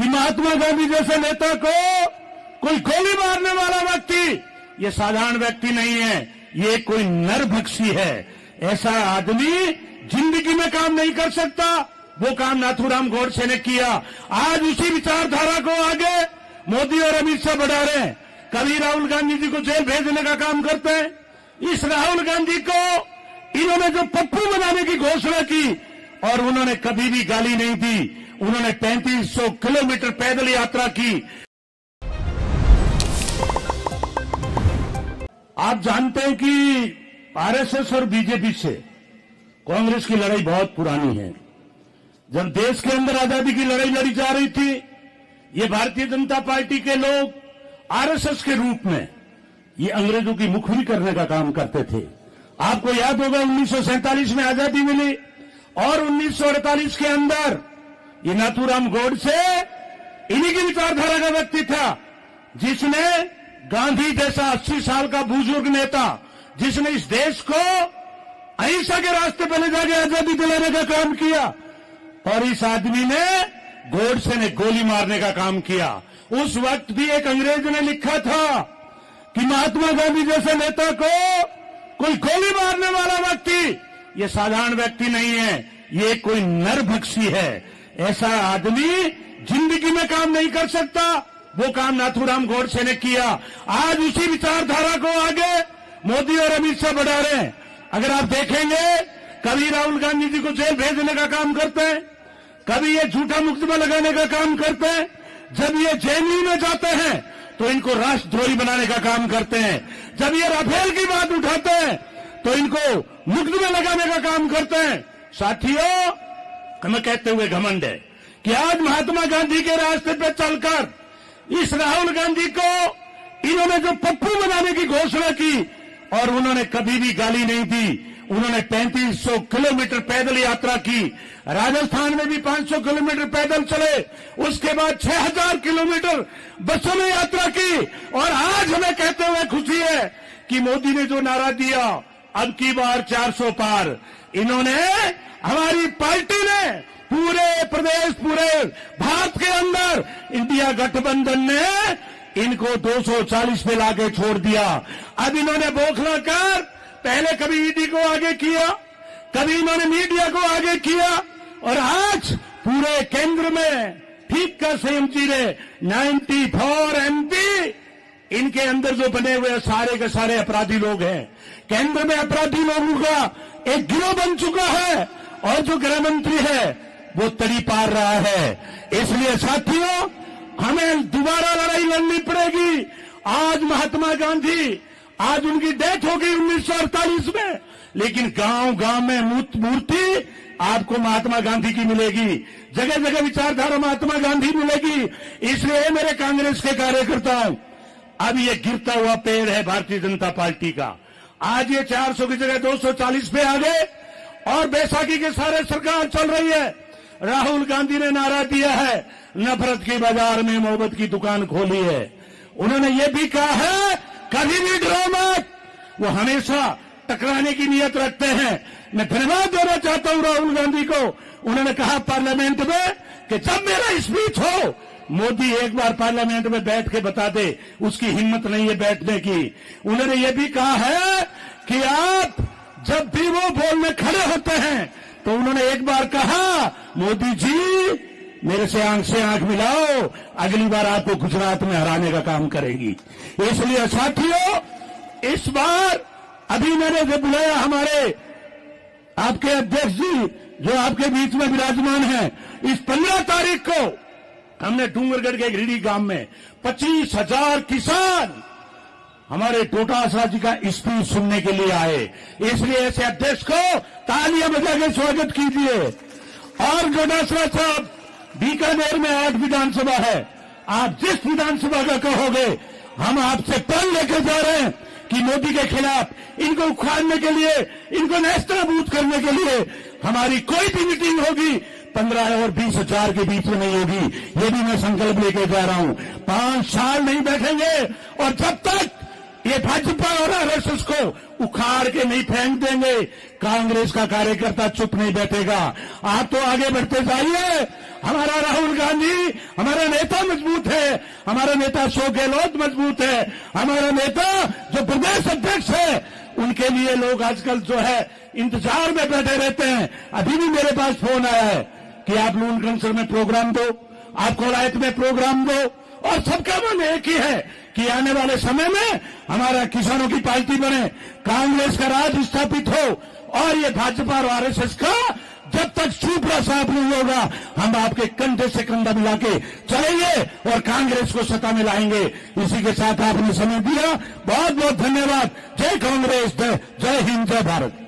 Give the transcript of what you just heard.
कि महात्मा गांधी जैसे नेता को कोई गोली मारने वाला व्यक्ति ये साधारण व्यक्ति नहीं है, ये कोई नरभक्षी है। ऐसा आदमी जिंदगी में काम नहीं कर सकता। वो काम नाथूराम गोडसे ने किया। आज उसी विचारधारा को आगे मोदी और अमित शाह बढ़ा रहे हैं। कभी राहुल गांधी जी को जेल भेजने का काम करते हैं। इस राहुल गांधी को इन्होंने जो पप्पू बनाने की घोषणा की और उन्होंने कभी भी गाली नहीं दी। उन्होंने 3500 किलोमीटर पैदल यात्रा की। आप जानते हैं कि आरएसएस और बीजेपी से कांग्रेस की लड़ाई बहुत पुरानी है। जब देश के अंदर आजादी की लड़ाई लड़ी जा रही थी, ये भारतीय जनता पार्टी के लोग आरएसएस के रूप में ये अंग्रेजों की मुखबिरी करने का काम करते थे। आपको याद होगा 1947 में आजादी मिली और 1948 के अंदर ये नाथूराम गोडसे इन्हीं की विचारधारा का व्यक्ति था, जिसने गांधी जैसा 80 साल का बुजुर्ग नेता, जिसने इस देश को अहिंसा के रास्ते पर ले जाकर आजादी दिलाने का काम किया। और इस आदमी ने गोडसे ने गोली मारने का काम किया। उस वक्त भी एक अंग्रेज ने लिखा था कि महात्मा गांधी जैसे नेता को कोई गोली मारने वाला व्यक्ति ये साधारण व्यक्ति नहीं है, ये कोई नरभक्षी है। ऐसा आदमी जिंदगी में काम नहीं कर सकता। वो काम नाथूराम गोडसे ने किया। आज उसी विचारधारा को आगे मोदी और अमित शाह बढ़ा रहे हैं। अगर आप देखेंगे, कभी राहुल गांधी जी को जेल भेजने का काम करते हैं, कभी ये झूठा मुकदमा लगाने का काम करते हैं। जब ये जेएनयू में जाते हैं तो इनको राष्ट्रद्रोही बनाने का काम करते हैं। जब ये राफेल की बात उठाते हैं तो इनको मुकदमा लगाने का काम करते हैं। साथियों, हमें कहते हुए घमंड है कि आज महात्मा गांधी के रास्ते पे चलकर इस राहुल गांधी को इन्होंने जो पप्पू बनाने की घोषणा की और उन्होंने कभी भी गाली नहीं दी। उन्होंने 3500 किलोमीटर पैदल यात्रा की। राजस्थान में भी 500 किलोमीटर पैदल चले, उसके बाद 6000 किलोमीटर बसों में यात्रा की। और आज हमें कहते हुए खुशी है कि मोदी ने जो नारा दिया, अब की बार 400 पार, इन्होंने, हमारी पार्टी ने पूरे प्रदेश, पूरे भारत के अंदर इंडिया गठबंधन ने इनको 240 पे लाके छोड़ दिया। अब इन्होंने बौखला कर पहले कभी ईडी को आगे किया, कभी इन्होंने मीडिया को आगे किया और आज पूरे केंद्र में ठीक का संयम चीरे 94 एमपी इनके अंदर जो बने हुए सारे के सारे अपराधी लोग हैं। केंद्र में अपराधी लोगों का एक गिरोह बन चुका है और जो गृह मंत्री है वो तड़ी पार रहा है। इसलिए साथियों, हमें दोबारा लड़ाई लड़नी पड़ेगी। आज महात्मा गांधी, आज उनकी डेथ हो गई 1948 में, लेकिन गांव गांव में मूर्ति आपको महात्मा गांधी की मिलेगी। जगह जगह विचारधारा महात्मा गांधी मिलेगी। इसलिए मेरे कांग्रेस के कार्यकर्ताओं, अब ये गिरता हुआ पेड़ है भारतीय जनता पार्टी का। आज ये 400 की जगह 240 पे आ गए और बैसाखी के सारे सरकार चल रही है। राहुल गांधी ने नारा दिया है, नफरत के बाजार में मोहब्बत की दुकान खोली है। उन्होंने ये भी कहा है, कभी भी डरो मत। वो हमेशा टकराने की नीयत रखते हैं। मैं धन्यवाद देना चाहता हूं राहुल गांधी को। उन्होंने कहा पार्लियामेंट में कि जब मेरा स्पीच हो, मोदी एक बार पार्लियामेंट में बैठ के बता दे। उसकी हिम्मत नहीं है बैठने की। उन्होंने ये भी कहा है कि आप जब भी वो बोलने खड़े होते हैं तो उन्होंने एक बार कहा, मोदी जी मेरे से आंख मिलाओ, अगली बार आपको गुजरात में हराने का काम करेगी। इसलिए साथियों, इस बार अभी मैंने जो बुलाया हमारे आपके अध्यक्ष जी जो आपके बीच में विराजमान हैं, इस 15 तारीख को हमने डूंगरगढ़ के गिरिडीह गांव में 25,000 किसान हमारे डोटासरा जी का स्पीच सुनने के लिए आए। इसलिए ऐसे अध्यक्ष को तालियां बजा के स्वागत कीजिए। और डोटासरा साहब, बीकानेर में 8 विधानसभा है। आप जिस विधानसभा का कहोगे, हम आपसे प्रण लेकर जा रहे हैं कि मोदी के खिलाफ इनको उखाड़ने के लिए, इनको नेस्तनाबूद करने के लिए हमारी कोई भी मीटिंग होगी 15 और 20,000 के बीच में नहीं होगी। ये भी मैं संकल्प लेके जा रहा हूं। 5 साल नहीं बैठेंगे और जब तक ये भाजपा और आरएसएस को उखाड़ के नहीं फेंक देंगे। कांग्रेस का कार्यकर्ता चुप नहीं बैठेगा। आप तो आगे बढ़ते जाइए। हमारा राहुल गांधी हमारा नेता मजबूत है, हमारा नेता अशोक गहलोत मजबूत है, हमारा नेता जो प्रदेश अध्यक्ष है, उनके लिए लोग आजकल जो है इंतजार में बैठे रहते हैं। अभी भी मेरे पास फोन आया है कि आप लून कंसर में प्रोग्राम दो, आप कोलायत में प्रोग्राम दो, और सबका मन एक ही है कि आने वाले समय में हमारा किसानों की पार्टी बने, कांग्रेस का राज स्थापित हो, और ये भाजपा और आरएसएस का जब तक सूपड़ा साफ नहीं होगा, हम आपके कंधे से कंधा मिला के चलेंगे और कांग्रेस को सत्ता में लाएंगे। इसी के साथ आपने समय दिया, बहुत बहुत धन्यवाद। जय कांग्रेस, जय हिंद, जय भारत।